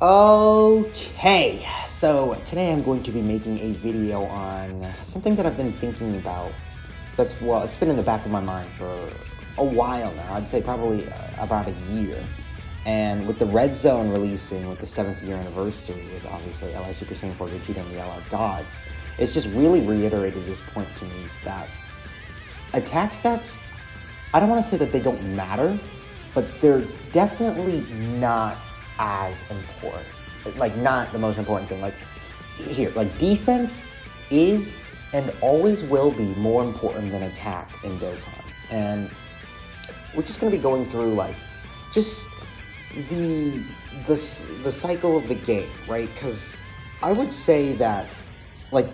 Okay, so today I'm going to be making a video on something that I've been thinking about. It's been in the back of my mind for a while now. I'd say probably about a year. And with the Red Zone releasing with the 7th year anniversary with obviously LR Super Saiyan 4 Gogeta and the LR Gods, it's just really reiterated this point to me that attack stats, I don't want to say that they don't matter, but they're definitely not as important. Like, not the most important thing. Like, here, like, defense is and always will be more important than attack in Dokkan. And we're just going to be going through, like, just the cycle of the game, right? Because I would say that, like,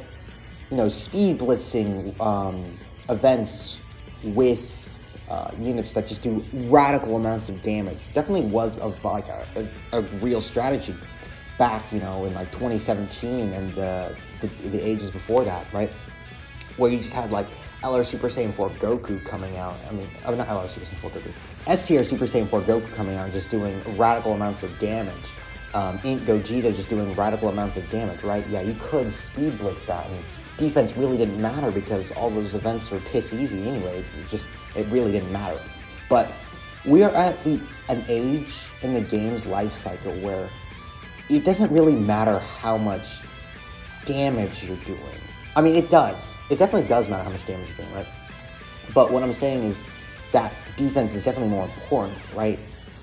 you know, speed blitzing events with units that just do radical amounts of damage definitely was of like a real strategy back, you know, in like 2017 and the ages before that, right? Where you just had like LR Super Saiyan 4 Goku coming out. I mean, not LR Super Saiyan 4 Goku. S-tier Super Saiyan 4 Goku coming out and just doing radical amounts of damage. Ink Gogeta just doing radical amounts of damage, right? Yeah, you could speed blitz that, and defense really didn't matter because all those events were piss easy anyway. It really didn't matter. But we are at an age in the game's life cycle where it doesn't really matter how much damage you're doing. I mean, it does. It definitely does matter how much damage you're doing, right? But what I'm saying is that defense is definitely more important, right?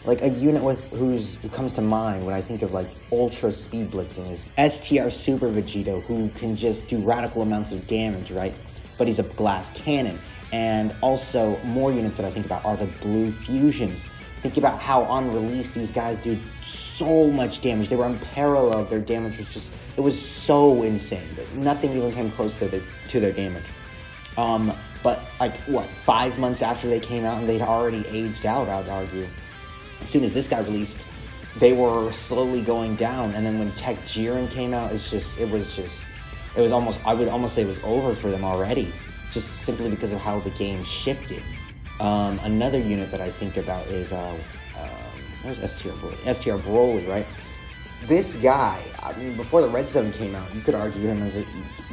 Like, a unit who comes to mind when I think of, like, ultra speed blitzing is STR Super Vegito, who can just do radical amounts of damage, right? But he's a glass cannon. And also, more units that I think about are the blue fusions. Think about how on release these guys do so much damage. They were unparalleled. Their damage was just, it was so insane. Nothing even came close to their damage. But, like, what, 5 months after they came out and they'd already aged out, I'd argue. As soon as this got released, they were slowly going down, and then when Tech Jiren came out, I would almost say it was over for them already, just simply because of how the game shifted. Another unit that I think about is, where's STR Broly? STR Broly, right? This guy, I mean, before the Red Zone came out, you could argue him as a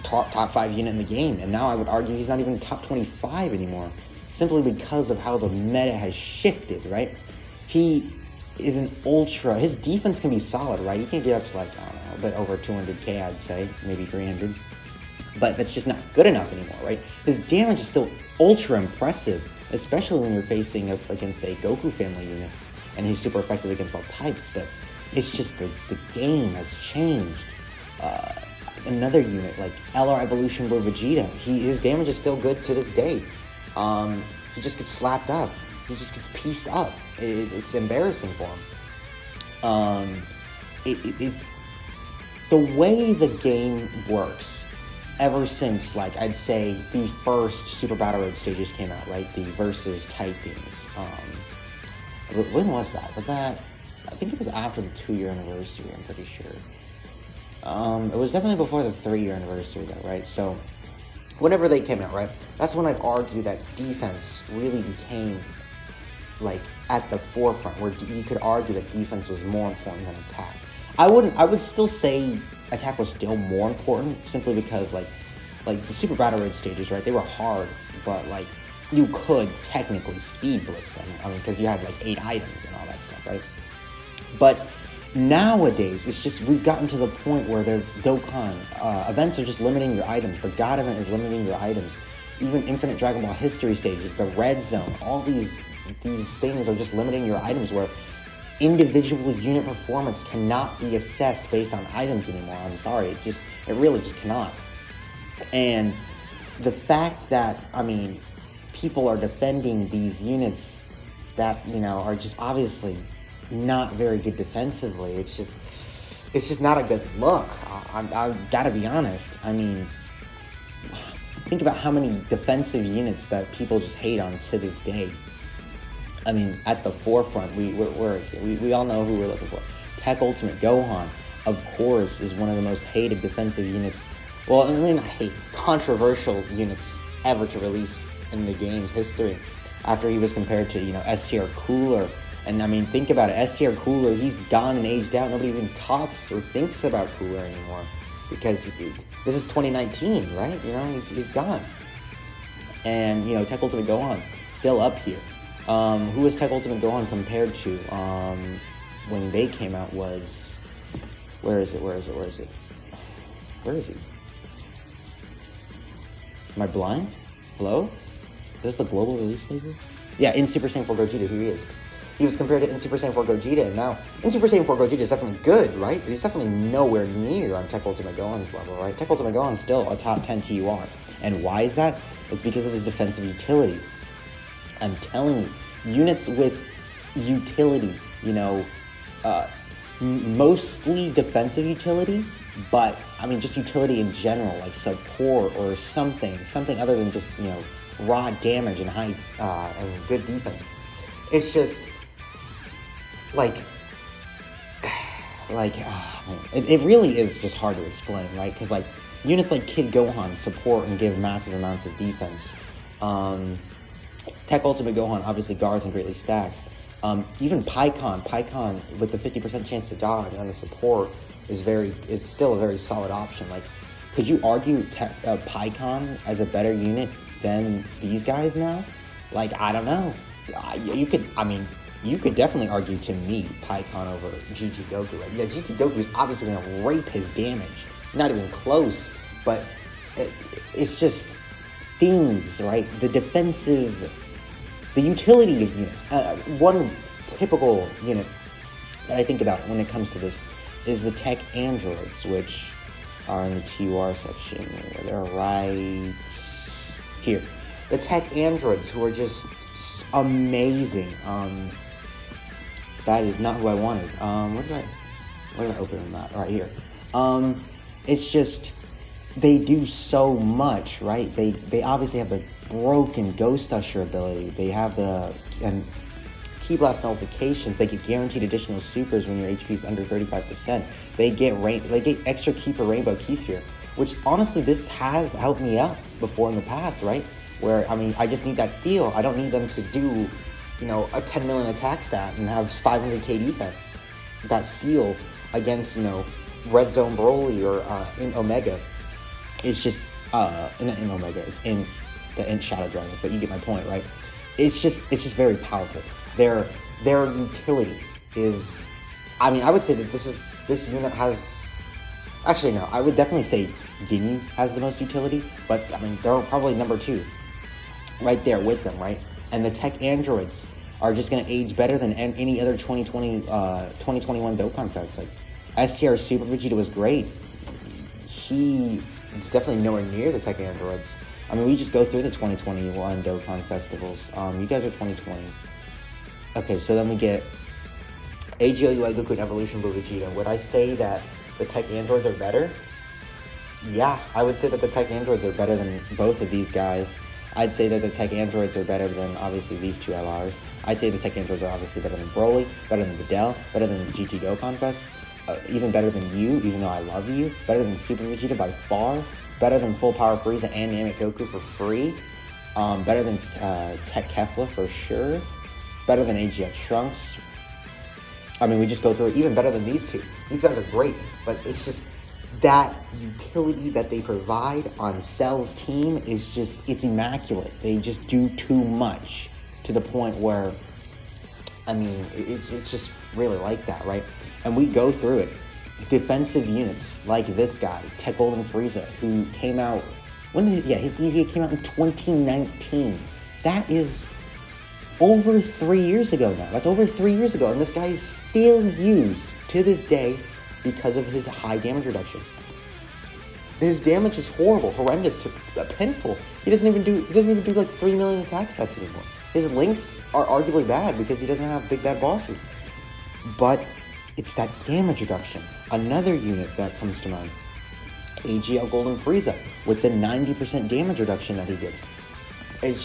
top 5 unit in the game, and now I would argue he's not even top 25 anymore, simply because of how the meta has shifted, right? He is an ultra. His defense can be solid, right? He can get up to, like, I don't know, a bit over 200k, I'd say, maybe 300. But that's just not good enough anymore, right? His damage is still ultra impressive, especially when you're facing up against a Goku family unit, and he's super effective against all types. But it's just the game has changed. Another unit like LR Evolution Blue Vegeta, his damage is still good to this day. He just gets slapped up. He just gets pieced up. It's embarrassing for him. The way the game works, ever since, like, I'd say the first Super Battle Road stages came out, right? The versus typings. When was that? I think it was after the 2-year anniversary, I'm pretty sure. It was definitely before the 3-year anniversary, though, right? So, whenever they came out, right? That's when I'd argue that defense really became, like, at the forefront, where you could argue that defense was more important than attack. I would still say attack was still more important, simply because, like the Super Battle Road stages, right, they were hard, but, like, you could technically speed blitz them, I mean, because you had, like, 8 items and all that stuff, right? But nowadays, it's just, we've gotten to the point where the Dokkan events are just limiting your items. The God event is limiting your items. Even Infinite Dragon Ball History stages, the Red Zone, all these things are just limiting your items, where individual unit performance cannot be assessed based on items anymore. I'm sorry, it really just cannot. And the fact that, I mean, people are defending these units that, you know, are just obviously not very good defensively, it's just not a good look. I gotta be honest. I mean, think about how many defensive units that people just hate on to this day. I mean, at the forefront, we all know who we're looking for. Tech Ultimate Gohan, of course, is one of the most hated defensive units. Well, I mean, I hate controversial units ever to release in the game's history. After he was compared to, you know, S-tier Cooler And I mean, think about it. S tier Cooler, he's gone and aged out. Nobody even talks or thinks about Cooler anymore because this is 2019, right? You know, he's gone. And you know, Tech Ultimate Gohan still up here. Who is Tech Ultimate Gohan compared to when they came out was, where is he? Am I blind? Hello? Is this the global release label? Yeah, in Super Saiyan 4 Gogeta, here he is. He was compared to in Super Saiyan 4 Gogeta, and now in Super Saiyan 4 Gogeta is definitely good, right? But he's definitely nowhere near on Tech Ultimate Gohan's level, right? Tech Ultimate Gohan's still a top 10 TUR. And why is that? It's because of his defensive utility. I'm telling you, units with utility, you know, mostly defensive utility, but I mean just utility in general, like support or something other than just, you know, raw damage and high and good defense. It's just like oh man, it really is just hard to explain, right? Because like units like Kid Gohan support and give massive amounts of defense. Tech Ultimate Gohan obviously guards and greatly stacks. Even Pycon with the 50% chance to dodge on the support is still a very solid option. Like, could you argue Pycon as a better unit than these guys now? Like, I don't know. You could definitely argue to me Pycon over GT Goku. Right? Yeah, GT Goku is obviously going to rape his damage. Not even close, but it's just things, right? The utility of units. One typical unit that I think about when it comes to this is the tech androids, which are in the TUR section. They're right here. The tech androids, who are just amazing. That is not who I wanted. Where did I open them at? Right here. It's just, they do so much, right? They obviously have the broken Ghost Usher ability. They have the Ki Blast nullifications. They get guaranteed additional supers when your HP is under 35%. They get extra Keeper Rainbow Key Sphere, which honestly this has helped me out before in the past, right? Where I mean, I just need that seal. I don't need them to do, you know, a 10 million attack stat and have 500k defense. That seal against, you know, Red Zone Broly or in Omega. It's just in Omega. It's in Shadow Dragons, but you get my point, right? It's just very powerful. Their utility is, I mean, I would say that this unit has, actually no, I would definitely say Ginyu has the most utility, but I mean they're probably number 2, right there with them, right? And the tech androids are just gonna age better than any other 2021 Dokkan Fest. Like STR Super Vegeta was great. He is definitely nowhere near the tech androids. I mean, we just go through the 2021 Dokkan festivals. You guys are 2020. Okay, so then we get AGO UI Goku and Evolution Blue Vegeta. Would I say that the tech androids are better? Yeah, I would say that the tech androids are better than both of these guys. I'd say that the tech androids are better than, obviously, these two LRs. I'd say the tech androids are obviously better than Broly, better than Videl, better than the GT Dokkan Fest, even better than you, even though I love you, better than Super Vegeta by far, better than Full Power Frieza and Namek Goku for free, better than Tech Kefla for sure, better than AGX Trunks. I mean, we just go through it, even better than these two. These guys are great, but it's just that utility that they provide on Cell's team is just, it's immaculate. They just do too much to the point where, I mean, it's just really like that, right? And we go through it. Defensive units like this guy, Tech Golden Frieza, who came out, his EZA came out in 2019. That is over 3 years ago now. That's over 3 years ago, and this guy is still used to this day because of his high damage reduction. His damage is horrible, horrendous, painful. He doesn't even do like 3 million attack stats anymore. His links are arguably bad because he doesn't have big bad bosses. But it's that damage reduction. Another unit that comes to mind, AGL Golden Frieza, with the 90% damage reduction that he gets. It's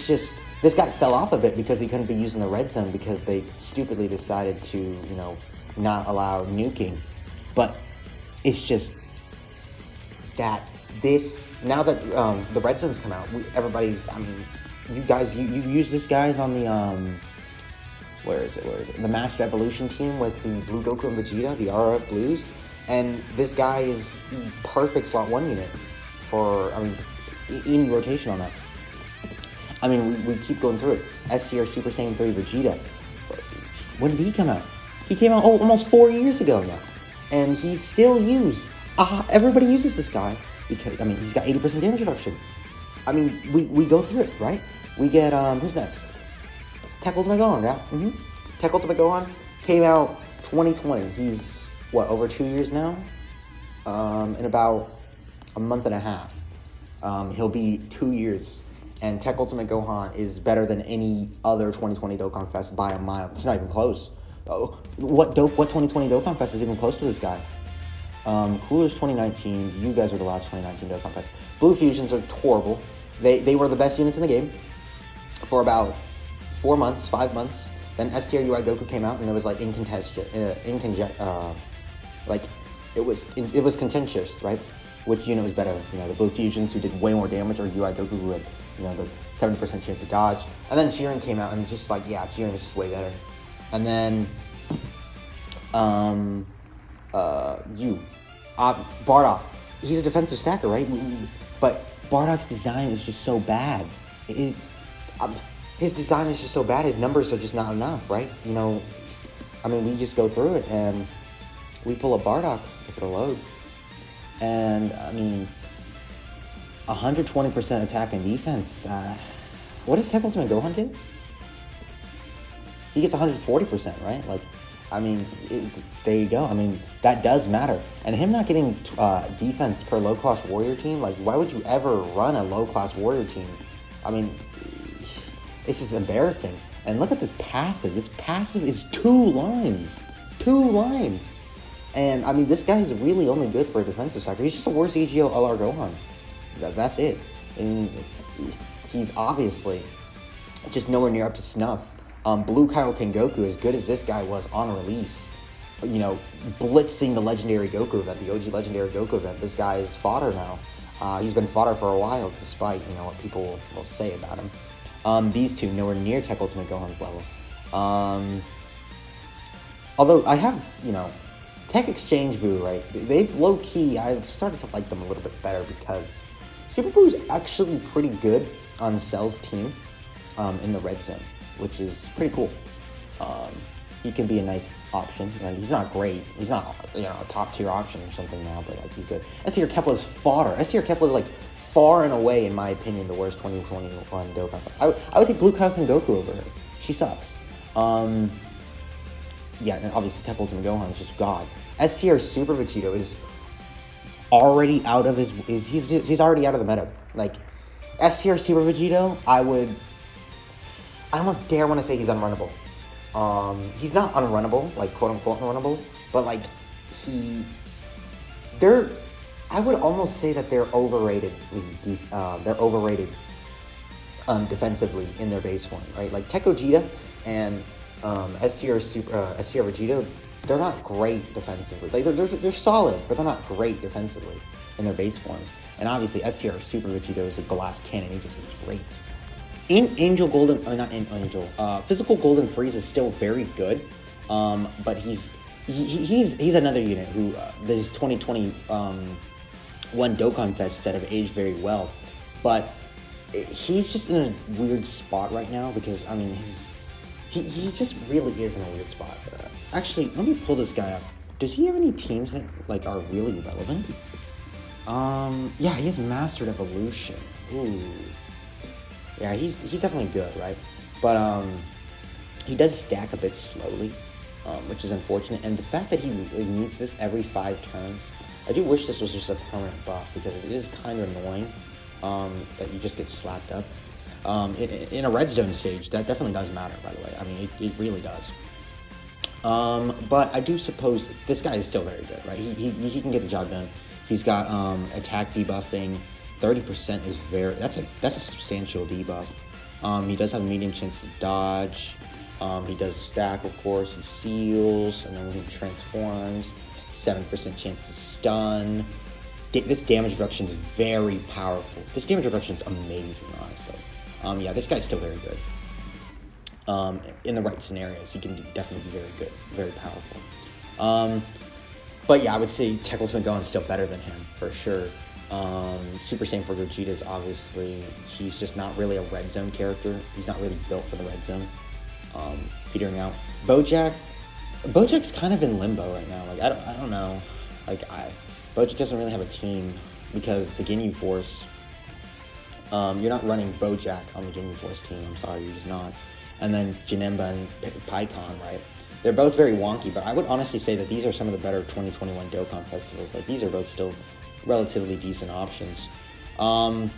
just, this guy fell off a bit because he couldn't be using the red zone because they stupidly decided to, you know, not allow nuking. But it's just that this, now that the red zones come out, everybody's, I mean, you guys, you use this guys on the where is it? The Master Evolution team with the Blue Goku and Vegeta, the RF Blues. And this guy is the perfect slot 1 unit for, I mean, any rotation on that. I mean, we keep going through it. S tier Super Saiyan 3 Vegeta. When did he come out? He came out almost 4 years ago now. And he's still used. Everybody uses this guy because, I mean, he's got 80% damage reduction. I mean, we go through it, right? We get, who's next? Tech Ultimate Gohan, yeah? Tech Ultimate Gohan came out 2020. He's, what, over 2 years now? In about a month and a half. He'll be 2 years. And Tech Ultimate Gohan is better than any other 2020 Dokkan Fest by a mile. It's not even close. Oh, what 2020 Dokkan Fest is even close to this guy? Cooler's 2019. You guys were the last 2019 Dokkan Fest. Blue Fusions are horrible. They were the best units in the game for about 4 months, 5 months. Then S tier UI Goku came out, and it was like it was contentious, right? Which unit was better? You know, the Blue Fusions who did way more damage, or UI Goku who had, you know, the 70% chance to dodge. And then Jiren came out, and just like, yeah, Jiren is just way better. And then Bardock, he's a defensive stacker, right? But Bardock's design is just so bad. His design is just so bad. His numbers are just not enough, right? You know, I mean, we just go through it and we pull a Bardock if it'll load. And I mean, 120% attack and defense. What does Tech Ultimate Gohan get? He gets 140%, right? Like, I mean, there you go. I mean, that does matter. And him not getting defense per low-class warrior team, like, why would you ever run a low-class warrior team? I mean, it's just embarrassing. And look at this passive. This passive is 2 lines. 2 lines. And, I mean, this guy is really only good for a defensive stacker. He's just the worst EGO LR Gohan. That's it. I mean, he's obviously just nowhere near up to snuff. Blue Kaioken Goku, as good as this guy was on release, you know, blitzing the Legendary Goku event, the OG Legendary Goku event, this guy is fodder now. He's been fodder for a while, despite, you know, what people will say about him. These two, nowhere near Tech Ultimate Gohan's level. Although I have, you know, Tech Exchange Buu, right? They've low-key, I've started to like them a little bit better because Super Buu is actually pretty good on Cell's team in the red zone, which is pretty cool. He can be a nice option. Right? He's not great. He's not, you know, a top-tier option or something now, but like, he's good. S-tier Kefla is fodder. S-tier Kefla is like far and away, in my opinion, the worst 2021 Dokkan Fest. I would take Blue Kaioken Goku over her. She sucks. Yeah, and obviously Tech Ultimate Gohan is just God. S-tier Super Vegito is already out of he's already out of the meta. Like, S-tier Super Vegito, I almost dare want to say he's unrunnable. He's not unrunnable, like quote-unquote unrunnable, but like, I would almost say that they're overrated. Defensively in their base form, right? Like Tech Gogeta and S-tier Vegito, they're not great defensively. Like they're solid, but they're not great defensively in their base forms. And obviously S-tier Super Vegito is a glass cannon. He just is great. In Angel Golden, or not in Angel, Physical Golden Freeze is still very good, but he's another unit who this 2021 Dokkan Fest that have aged very well, but he's just in a weird spot right now because I mean he just really is in a weird spot. Actually, let me pull this guy up. Does he have any teams that like are really relevant? Yeah, he has Mastered Evolution. Ooh. Yeah, he's definitely good, right? But he does stack a bit slowly, which is unfortunate. And the fact that he needs this every 5 turns, I do wish this was just a permanent buff because it is kind of annoying that you just get slapped up. In a red zone stage, that definitely does matter, by the way. I mean, it really does. But I do suppose this guy is still very good, right? He can get the job done. He's got attack debuffing. 30% is that's a substantial debuff. He does have a medium chance to dodge. He does stack, of course. He seals, and then when he transforms, 7% chance to stun. This damage reduction is very powerful. This damage reduction is amazing, honestly. Yeah, this guy's still very good. in the right scenarios, he can definitely be very good, very powerful. But yeah, I would say Tech Ultimate Gohan's still better than him, for sure. Super Saiyan 4 Gogeta is obviously, he's just not really a red zone character. He's not really built for the red zone. Petering out. Bojack's kind of in limbo right now. Like, I don't know. Like, Bojack doesn't really have a team because the Ginyu Force, you're not running Bojack on the Ginyu Force team. I'm sorry, you're just not. And then Janemba and Pycon, right? They're both very wonky, but I would honestly say that these are some of the better 2021 Dokkan festivals. Like, these are both still relatively decent options. But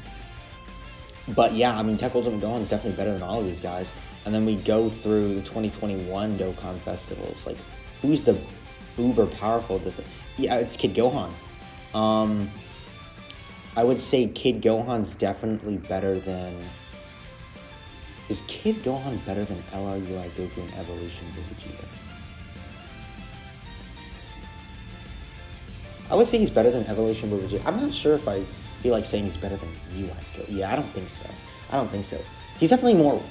yeah, I mean, Tech Ultimate Gohan is definitely better than all of these guys. And then we go through the 2021 Dokkan festivals. Like, who's the uber powerful different? Yeah, it's Kid Gohan. I would say Kid Gohan's definitely better than... Is Kid Gohan better than LRUI Goku in Evolution Vegeta? I would say he's better than Evolution Vegeta. I'm not sure if I feel like saying he's better than UI Goku. Yeah, I don't think so. He's definitely more...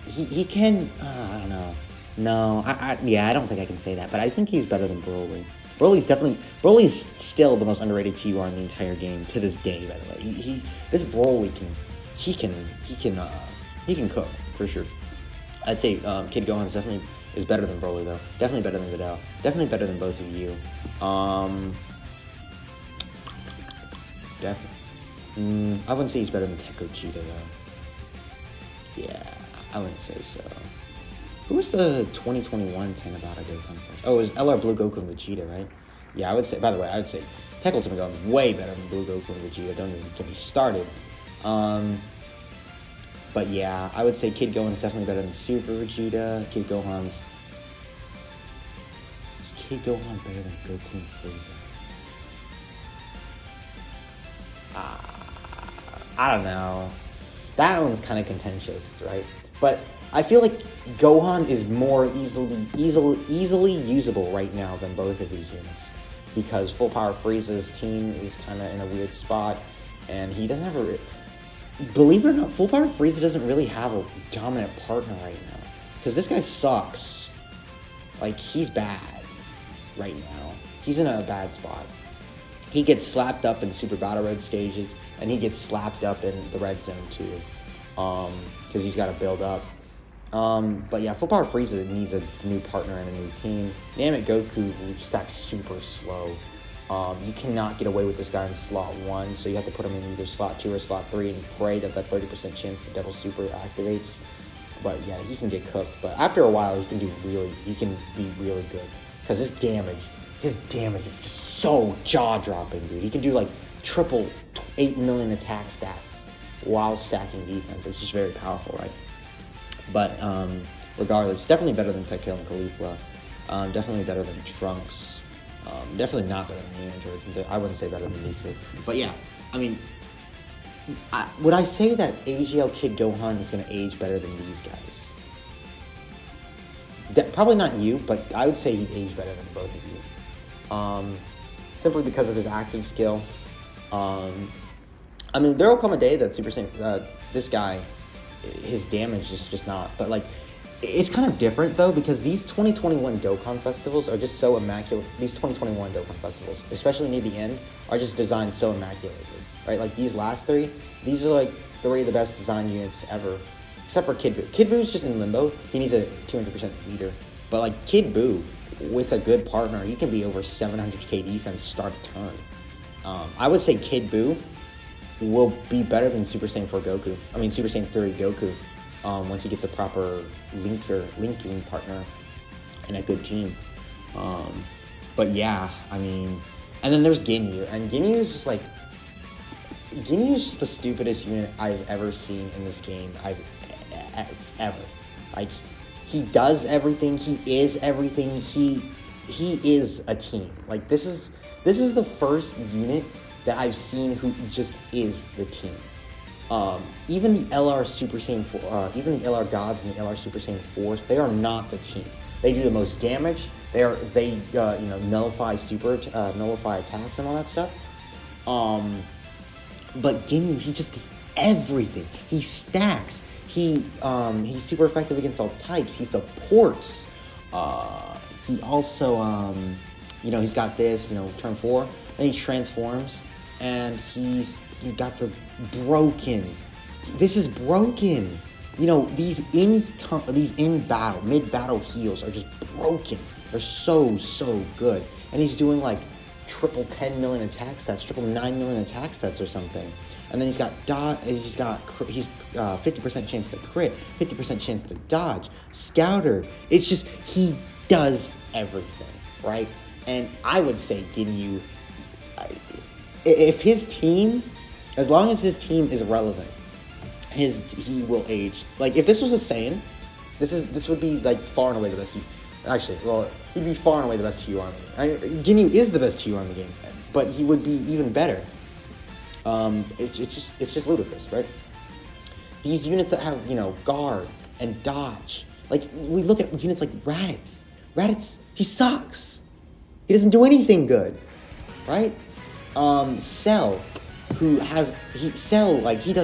He can... I don't know. No, yeah, I don't think I can say that. But I think he's better than Broly. Broly's still the most underrated TUR in the entire game to this day, by the way. This Broly can cook, for sure. I'd say Kid Gohan definitely is better than Broly, though. Definitely better than Videl. Definitely better than both of you. I wouldn't say he's better than Tech Gogeta, though. Yeah, I wouldn't say so. Who was the 2021 Tanabata Dokkan first? Oh, it was LR Blue Goku and Vegeta, right? Yeah, I would say, by the way, I would say Tech Ultimate Gohan is way better than Blue Goku and Vegeta. Don't even get me started. But yeah, I would say Kid Gohan's definitely better than Super Vegeta. Is Kid Gohan better than Goku and Phizer? I don't know. That one's kind of contentious, right? But I feel like Gohan is more easily usable right now than both of these units, because Full Power Frieza's team is kind of in a weird spot, and he doesn't have a... Believe it or not, Full Power Frieza doesn't really have a dominant partner right now, because this guy sucks. Like, he's bad right now. He's in a bad spot. He gets slapped up in Super Battle Road stages, and he gets slapped up in the Red Zone too, because he's got to build up. But yeah, Full Power Frieza needs a new partner and a new team. Namek Goku stacks super slow. You cannot get away with this guy in slot 1, so you have to put him in either slot 2 or slot 3 and pray that 30% chance the Devil Super activates. But yeah, he can get cooked. But after a while, he can be really good, because his damage is just so jaw-dropping, dude. He can do like triple 8 million attack stats while stacking defense. It's just very powerful, right? But regardless, definitely better than Tekil and Caulifla. Definitely better than Trunks. Definitely not better than the androids. I wouldn't say better than these two. But yeah, I mean, would I say that AGL Kid Gohan is going to age better than these guys? Probably not you, but I would say he'd age better than both of you. Simply because of his active skill. I mean, there will come a day that Super Saiyan, this guy, his damage is just not, but like, it's kind of different though, because these 2021 Dokkan festivals are just so immaculate. These 2021 Dokkan festivals, especially near the end, are just designed so immaculately, right? Like these last three, these are like 3 of the best design units ever, except for Kid Buu. Kid Buu's just in limbo. He needs a 200% leader, but like Kid Buu, with a good partner, he can be over 700k defense start of turn. I would say Kid Buu will be better than Super Saiyan 4 Goku. I mean, Super Saiyan 3 Goku, once he gets a proper linking partner and a good team. But yeah, I mean, and then there's Ginyu, and Ginyu is just like, Ginyu is just the stupidest unit I've ever seen in this game. Ever. Like, he does everything, he is everything, he is a team. Like, this is the first unit that I've seen who just is the team. Even the LR Super Saiyan 4, even the LR Gods and the LR Super Saiyan 4s, they are not the team. They do the most damage. They nullify nullify attacks and all that stuff. But Ginyu, he just does everything. He stacks. He's super effective against all types. He supports. He also, you know, he's got this, you know, turn 4. Then he transforms, and he got the broken. This is broken. You know, these in-battle, mid-battle heals are just broken. They're so good. And he's doing like triple 10 million attack stats, triple 9 million attack stats or something. And then he's 50% chance to crit, 50% chance to dodge, scouter. It's just, he does everything, right? And I would say, Ginyu, if his team, as long as his team is relevant, he will age. Like, if this was a Saiyan, this would be like far and away the best. Actually, well, he'd be far and away the best TUR on the game. Ginyu is the best TUR on the game, but he would be even better. It's just ludicrous, right? These units that have, you know, guard and dodge. Like, we look at units like Raditz. Raditz, he sucks. He doesn't do anything good, right? Cell, he does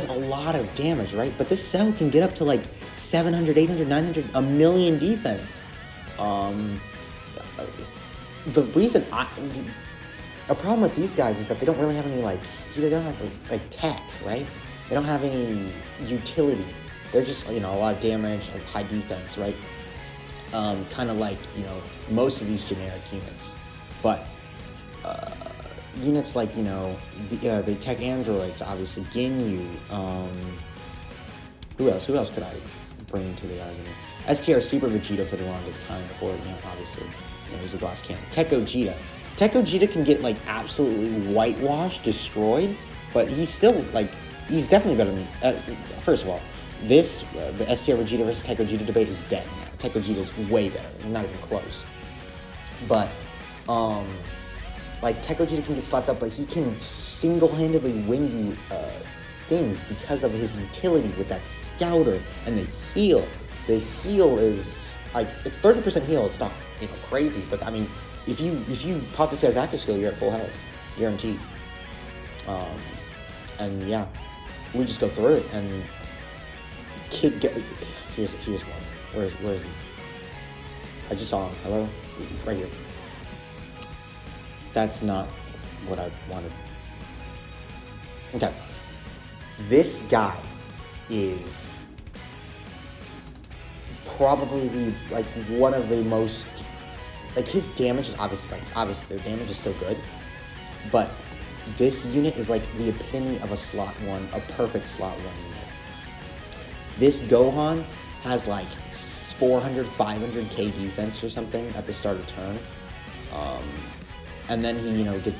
a lot of damage, right? But this Cell can get up to like 700, 800, 900, a million defense. The reason a problem with these guys is that they don't really have any, like, they don't have, like, tech, right? They don't have any utility. They're just, you know, a lot of damage, like, high defense, right? Kind of like, you know, most of these generic units. But, units like, you know, the tech androids, obviously, Ginyu, who else could I bring to the argument? STR Super Vegeta for the longest time before, you know, obviously, you know, he's a glass cannon. Tech Gogeta. Tech Gogeta can get, like, absolutely whitewashed, destroyed, but he's still, like, he's definitely better than, first of all, the STR Vegeta versus Tech Gogeta debate is dead now. Tech Gogeta's way better, not even close. But, like, Tech Gogeta can get slapped up, but he can single-handedly win you, things because of his utility with that scouter and the heal. The heal is, like, it's 30% heal, it's not, you know, crazy, but, I mean, if you pop this guy's active skill, you're at full health, guaranteed. And yeah, we just go through it, and here's one. Where is he? I just saw him. Hello, right here. That's not what I wanted. Okay, this guy is probably one of the most. Like, his damage is obviously their damage is still good, but this unit is like the epitome of a slot 1, a perfect slot 1 unit. This Gohan has like 400, 500k defense or something at the start of turn, and then he, you know, he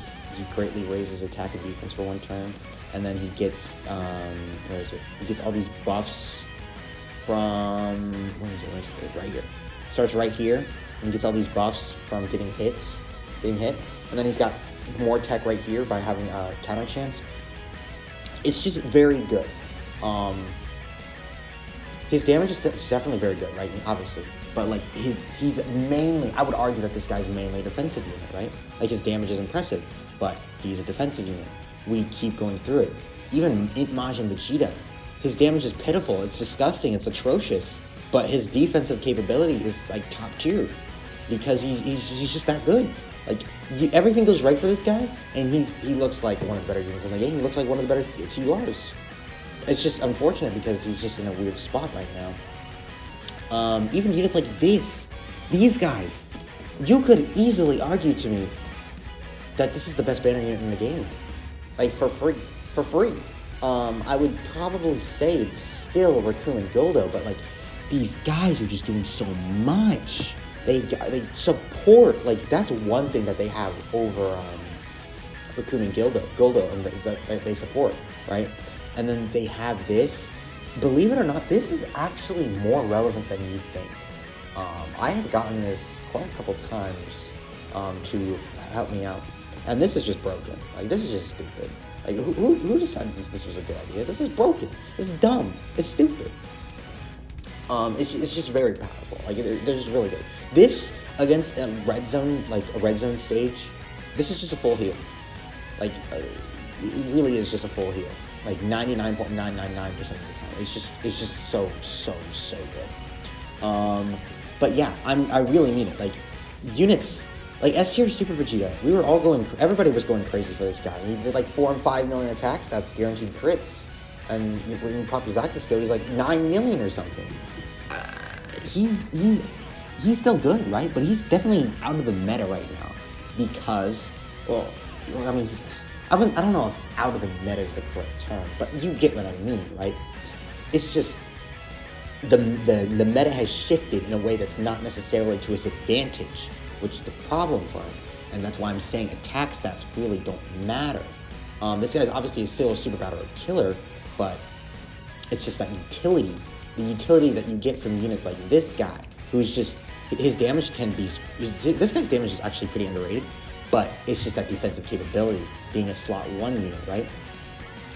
greatly raises attack and defense for 1 turn, and then he gets where is it? He gets all these buffs from where is it? Right here. Starts right here. And gets all these buffs from getting hit, and then he's got more tech right here by having a counter chance. It's just very good. His damage is definitely very good, right? Obviously, but like he's mainly, I would argue that this guy's mainly a defensive unit, right? Like, his damage is impressive, but he's a defensive unit. We keep going through it. Even Majin Vegeta, his damage is pitiful. It's disgusting. It's atrocious. But his defensive capability is like top tier. Because he's just that good. Like, everything goes right for this guy, and he looks like one of the better units in the game. He looks like one of the better TURs. It's just unfortunate because he's just in a weird spot right now. Even units like these guys, you could easily argue to me that this is the best banner unit in the game. Like, for free. I would probably say it's still Raccoon and Guldo, but like, these guys are just doing so much. They support, like, that's one thing that they have over Raccoon and Guldo, and that they support, right? And then they have this. Believe it or not, this is actually more relevant than you think. I have gotten this quite a couple times to help me out, and this is just broken. Like, this is just stupid. Like, who decided this was a good idea? This is broken. This is dumb. It's stupid. It's just very powerful. Like, they're just really good. This against red zone, like a red zone stage, this is just a full heal. Like, it really is just a full heal. like 99.999% of the time. It's just so good. But yeah, I really mean it. Like units, like S tier Super Vegeta, everybody was going crazy for this guy. He did like 4 and 5 million attacks. That's guaranteed crits. And when Papa Zactus go, he's like 9 million or something. He's still good, right? But he's definitely out of the meta right now because, well, I mean, I don't know if out of the meta is the correct term, but you get what I mean, right? It's just the meta has shifted in a way that's not necessarily to his advantage, which is the problem for him, and that's why I'm saying attack stats really don't matter. This guy's obviously still a super battle killer, but it's just that utility, the utility that you get from units like this guy, who's just, his damage can be, this guy's damage is actually pretty underrated, but it's just that defensive capability, being a slot 1 unit, right?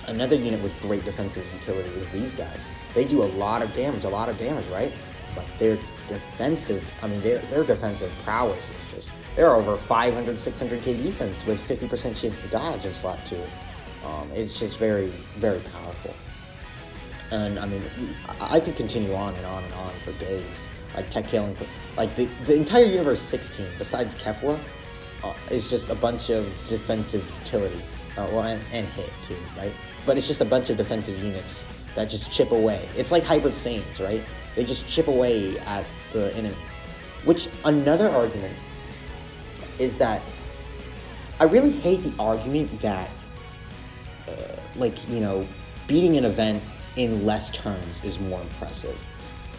Another unit with great defensive utility is these guys. They do a lot of damage, right? But their defensive, I mean, their defensive prowess is just, they're over 500, 600k defense with 50% chance to dodge in slot 2. It's just very, very powerful. And I mean, I could continue on and on and on for days. Like Tech Killing, like the entire Universe 16, besides Kefla, is just a bunch of defensive utility. Well, and hit too, right? But it's just a bunch of defensive units that just chip away. It's like Hybrid Saiyans, right? They just chip away at the enemy. Which, another argument is that I really hate the argument that, like, you know, beating an event in less turns is more impressive.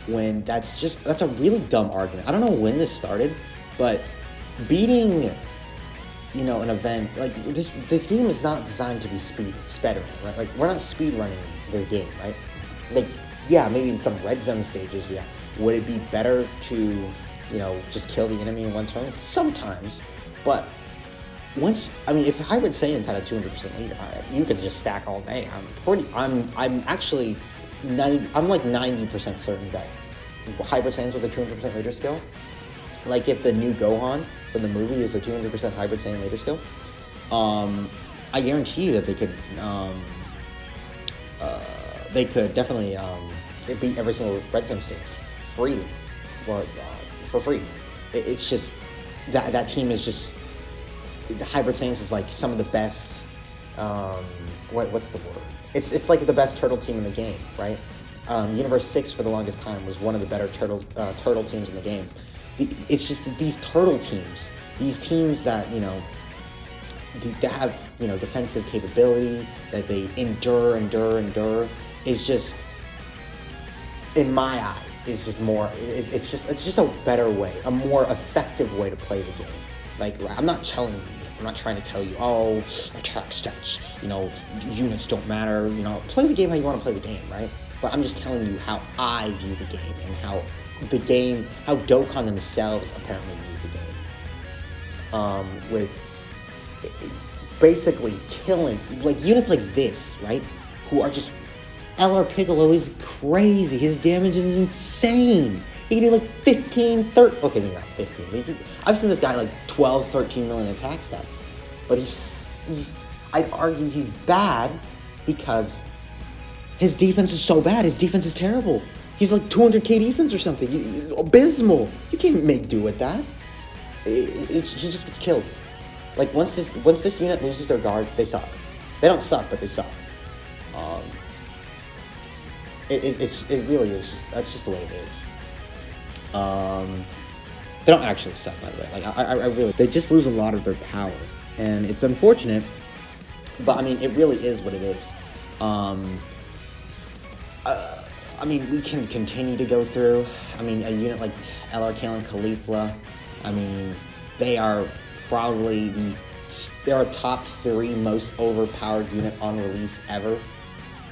When that's a really dumb argument. I don't know when this started, but beating, you know, an event, like, the game is not designed to be speedrunning, right? Like, we're not speedrunning the game, right? Like, yeah, maybe in some red zone stages, yeah. Would it be better to, you know, just kill the enemy in one turn? Sometimes, but once, I mean, if Hybrid Saiyans had a 200% lead, you could just stack all day. I'm actually, I'm like 90% certain that Hybrid Saiyans with a 200% later skill, like if the new Gohan from the movie is a 200% Hybrid Saiyan later skill, I guarantee you that they could definitely beat every single red zone stage freely, or for free. It's just that team is just, the Hybrid Saiyans is like some of the best. What's the word? It's like the best turtle team in the game, right? Universe 6 for the longest time was one of the better turtle teams in the game. It's just these turtle teams, these teams that, you know, that have, you know, defensive capability, that they endure, is just, in my eyes, is just more, it's just a better way, a more effective way to play the game. Like, I'm not telling you, I'm not trying to tell you, oh, attack stats, you know, units don't matter, you know, play the game how you want to play the game, right? But I'm just telling you how I view the game, and how Dokkan themselves apparently use the game. With basically killing, like, units like this, right? Who are just, LR Piccolo is crazy, his damage is insane. He can do like 15, 30, okay, maybe not 15. I've seen this guy like 12, 13 million attack stats. But I'd argue he's bad because his defense is so bad. His defense is terrible. He's like 200k defense or something. Abysmal. You can't make do with that. He just gets killed. Like, once this unit loses their guard, they suck. They don't suck, but they suck. It really is just, that's just the way it is. They don't actually suck, by the way. Like, I really, they just lose a lot of their power, and it's unfortunate, but I mean, it really is what it is. I mean, we can continue to go through. I mean, a unit like LR Kale and Caulifla, I mean, they are probably they're a top 3 most overpowered unit on release ever.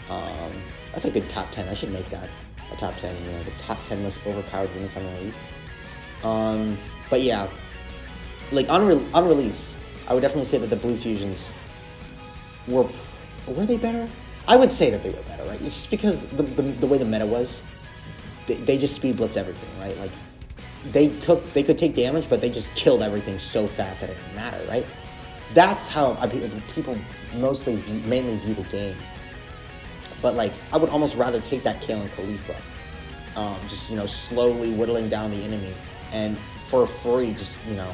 That's a good top 10. I should make that a top 10, you know, the top 10 most overpowered units on release. But yeah, like on release, I would definitely say that the Blue Fusions were they better? I would say that they were better, right? It's just because the way the meta was, they just speed blitz everything, right? Like, they could take damage, but they just killed everything so fast that it didn't matter, right? That's how people mainly view the game. But like, I would almost rather take that Kale and Khalifa. Just, you know, slowly whittling down the enemy. And for free, just, you know,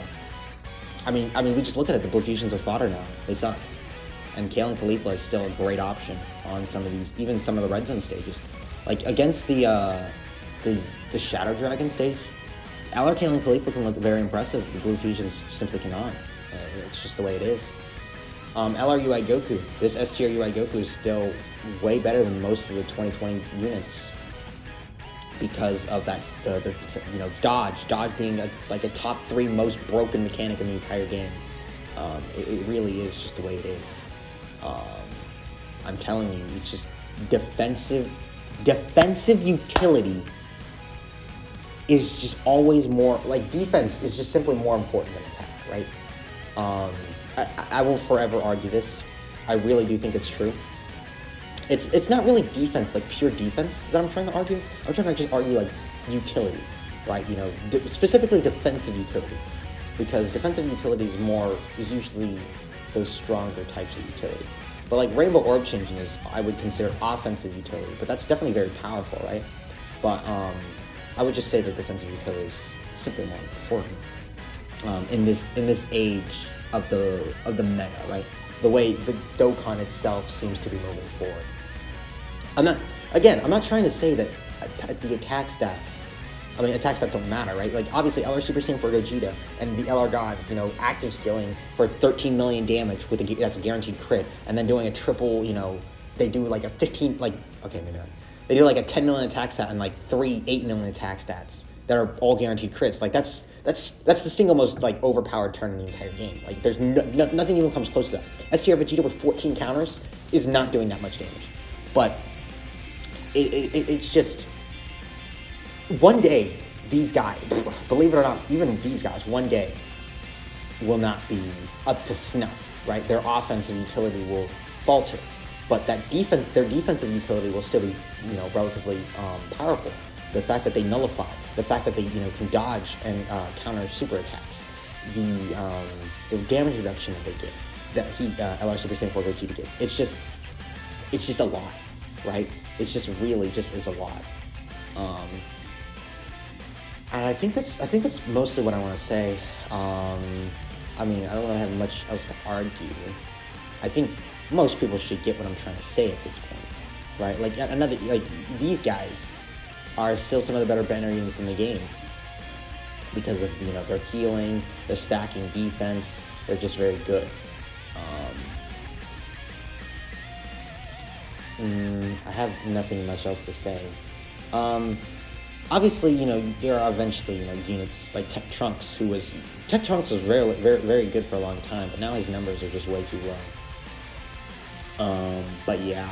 I mean, we just look at it. The Blue Fusions are fodder now. They suck. And Kale and Khalifa is still a great option on some of these, even some of the red zone stages. Like, against the Shadow Dragon stage, LR Kale and Khalifa can look very impressive. The Blue Fusions simply cannot. It's just the way it is. LR UI Goku. This S tier UI Goku is still way better than most of the 2020 units because of that, you know, dodge being like a top 3 most broken mechanic in the entire game. It really is just the way it is. I'm telling you, it's just defensive utility is just always more, like, defense is just simply more important than attack, right? I will forever argue this. I really do think it's true. It's not really defense, like pure defense, that I'm trying to argue. I'm trying to just argue, like, utility, right? You know, specifically defensive utility, because defensive utility is usually those stronger types of utility. But like Rainbow Orb changing is, I would consider offensive utility, but that's definitely very powerful, right? But I would just say that defensive utility is simply more important in this age of the meta, right? The way the Dokkan itself seems to be moving forward. I'm not trying to say that the attack stats don't matter, right? Like, obviously, LR Super Saiyan for Gogeta and the LR Gods, you know, active skilling for 13 million damage that's a guaranteed crit, and then doing a triple, you know, they do like a 15, like, okay, maybe not. They do like a 10 million attack stat and like 8 million attack stats that are all guaranteed crits. Like, that's the single most, like, overpowered turn in the entire game. Like, there's nothing even comes close to that. S tier Vegeta with 14 counters is not doing that much damage. But it's just, one day, these guys, believe it or not, even these guys, one day will not be up to snuff, right? Their offensive utility will falter, but their defensive utility will still be, you know, relatively powerful. The fact that they nullify, the fact that they, you know, can dodge and counter super attacks, the damage reduction that they get, that LR Super Saiyan 4 Vegeta gets, it's just a lot, right? It's just really just is a lot. And I think that's mostly what I want to say. I mean, I don't really have much else to argue. I think most people should get what I'm trying to say at this point, right? Like, these guys are still some of the better banner units in the game because of, you know, their healing, their stacking defense. They're just very good. I have nothing much else to say. Obviously, you know, there are eventually, you know, units like Tech Trunks was very, very, very good for a long time, but now his numbers are just way too low. But yeah,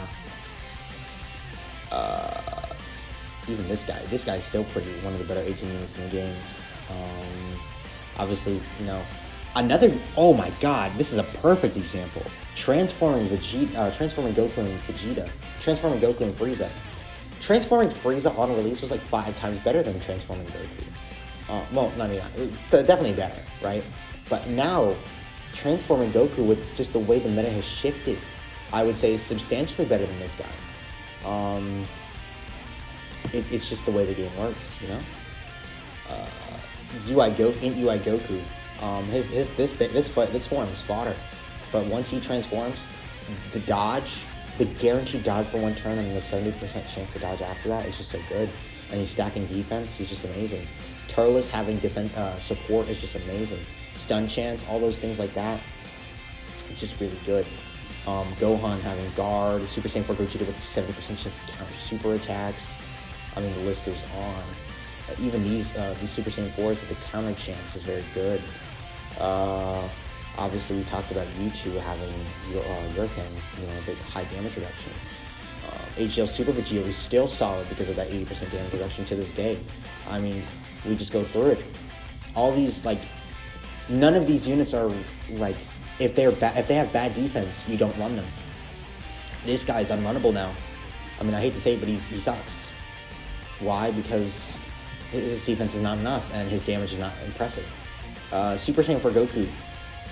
even this guy's still one of the better aging units in the game. Obviously, you know, oh my god, this is a perfect example. Transforming Goku and Vegeta, transforming Goku and Frieza. Transforming Frieza on release was like 5 times better than transforming Goku. Well, I mean, definitely better, right? But now, transforming Goku with just the way the meta has shifted, I would say is substantially better than this guy. It's just the way the game works, you know? UI Goku, this form is fodder. But once he transforms, the guaranteed dodge for one turn and the 70% chance to dodge after that is just so good. And he's stacking defense, he's just amazing. Turles having support is just amazing. Stun chance, all those things like that, it's just really good. Gohan having guard, Super Saiyan 4 Gogeta with a 70% chance to counter super attacks. I mean, the list goes on. Even these Super Saiyan 4s with the counter chance is very good. Obviously, we talked about you two having your thing, you know, the high damage reduction. HL Super Vegeta is still solid because of that 80% damage reduction to this day. I mean, we just go through it. All these, like, none of these units are, like, if they have bad defense, you don't run them. This guy's unrunnable now. I mean, I hate to say it, but he sucks. Why? Because his defense is not enough, and his damage is not impressive. Super Saiyan 4 Goku,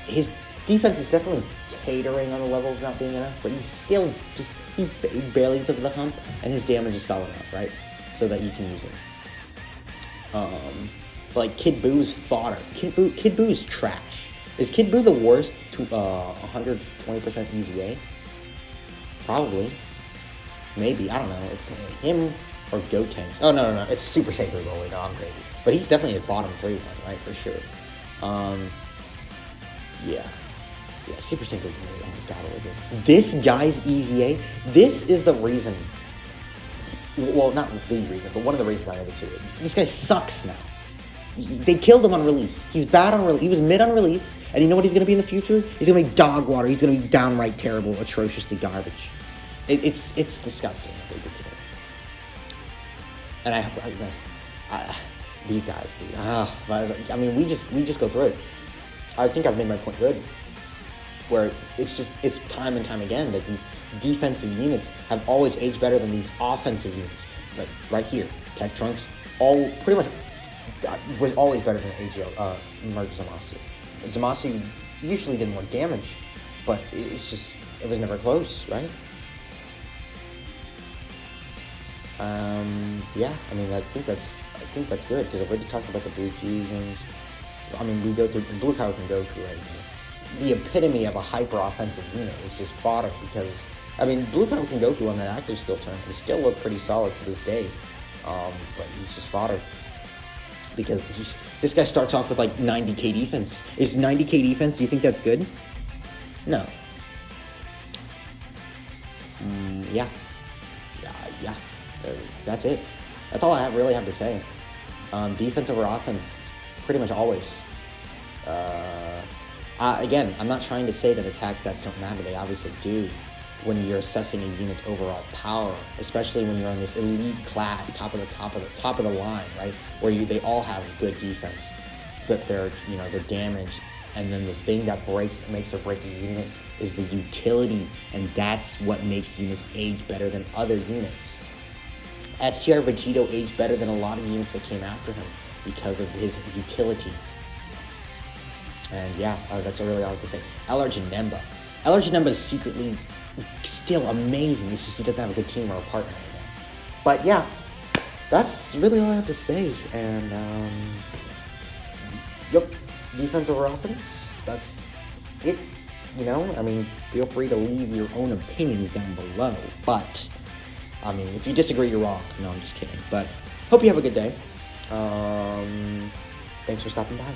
his defense is definitely teetering on the level of not being enough, but he's still just, he barely gets over the hump, and his damage is solid enough, right? So that you can use him. But like Kid Boo's fodder. Kid Boo is trash. Is Kid Boo the worst to 120% easy A? Probably. Maybe, I don't know. It's him or Gotenks. Oh, no. It's Super Saiyan Broly. No, I'm crazy. But he's definitely a bottom 3 one, right? For sure. Yeah, Super Saiyan Broly. Oh my god, Olivia. This guy's easy A. This is the reason. Well, not the reason, but one of the reasons I have it too. This guy sucks now. They killed him on release. He's bad on release. He was mid on release, and you know what he's going to be in the future? He's going to be dog water. He's going to be downright terrible, atrociously garbage. It's disgusting what they did today. And these guys, dude. I mean, we just go through it. I think I've made my point good. Where it's time and time again that these defensive units have always aged better than these offensive units. Like right here, Tech Trunks, all pretty much was always better than AGL, Merge Zamasu. Zamasu usually didn't want damage, but it was never close, right? Yeah, I mean, I think that's good, because I've already talked about the blue fusions. I mean, we go through, Blue Kaioken Goku right here. The epitome of a hyper-offensive unit is just fodder, because, I mean, Blue Kaioken Goku on that active skill turn can still look pretty solid to this day, but he's just fodder. Because this guy starts off with like 90k defense. Is 90k defense, do you think that's good? No. Yeah. That's it. That's all I really have to say. Defense over offense, pretty much always. Again, I'm not trying to say that attack stats don't matter. They obviously do when you're assessing a unit's overall power, especially when you're on this elite class, top of the line, right? Where they all have good defense, but their damage, and then the thing that makes or break a unit is the utility, and that's what makes units age better than other units. STR Vegito aged better than a lot of units that came after him because of his utility. And yeah, that's really all I have to say. LR Janemba. LR Janemba is secretly still amazing. It's just he doesn't have a good team or a partner right now. But yeah, that's really all I have to say. And yep, defense over offense. That's it. I mean, feel free to leave your own opinions down below. But I mean, if you disagree, you're wrong. No, I'm just kidding. But hope you have a good day. Thanks for stopping by.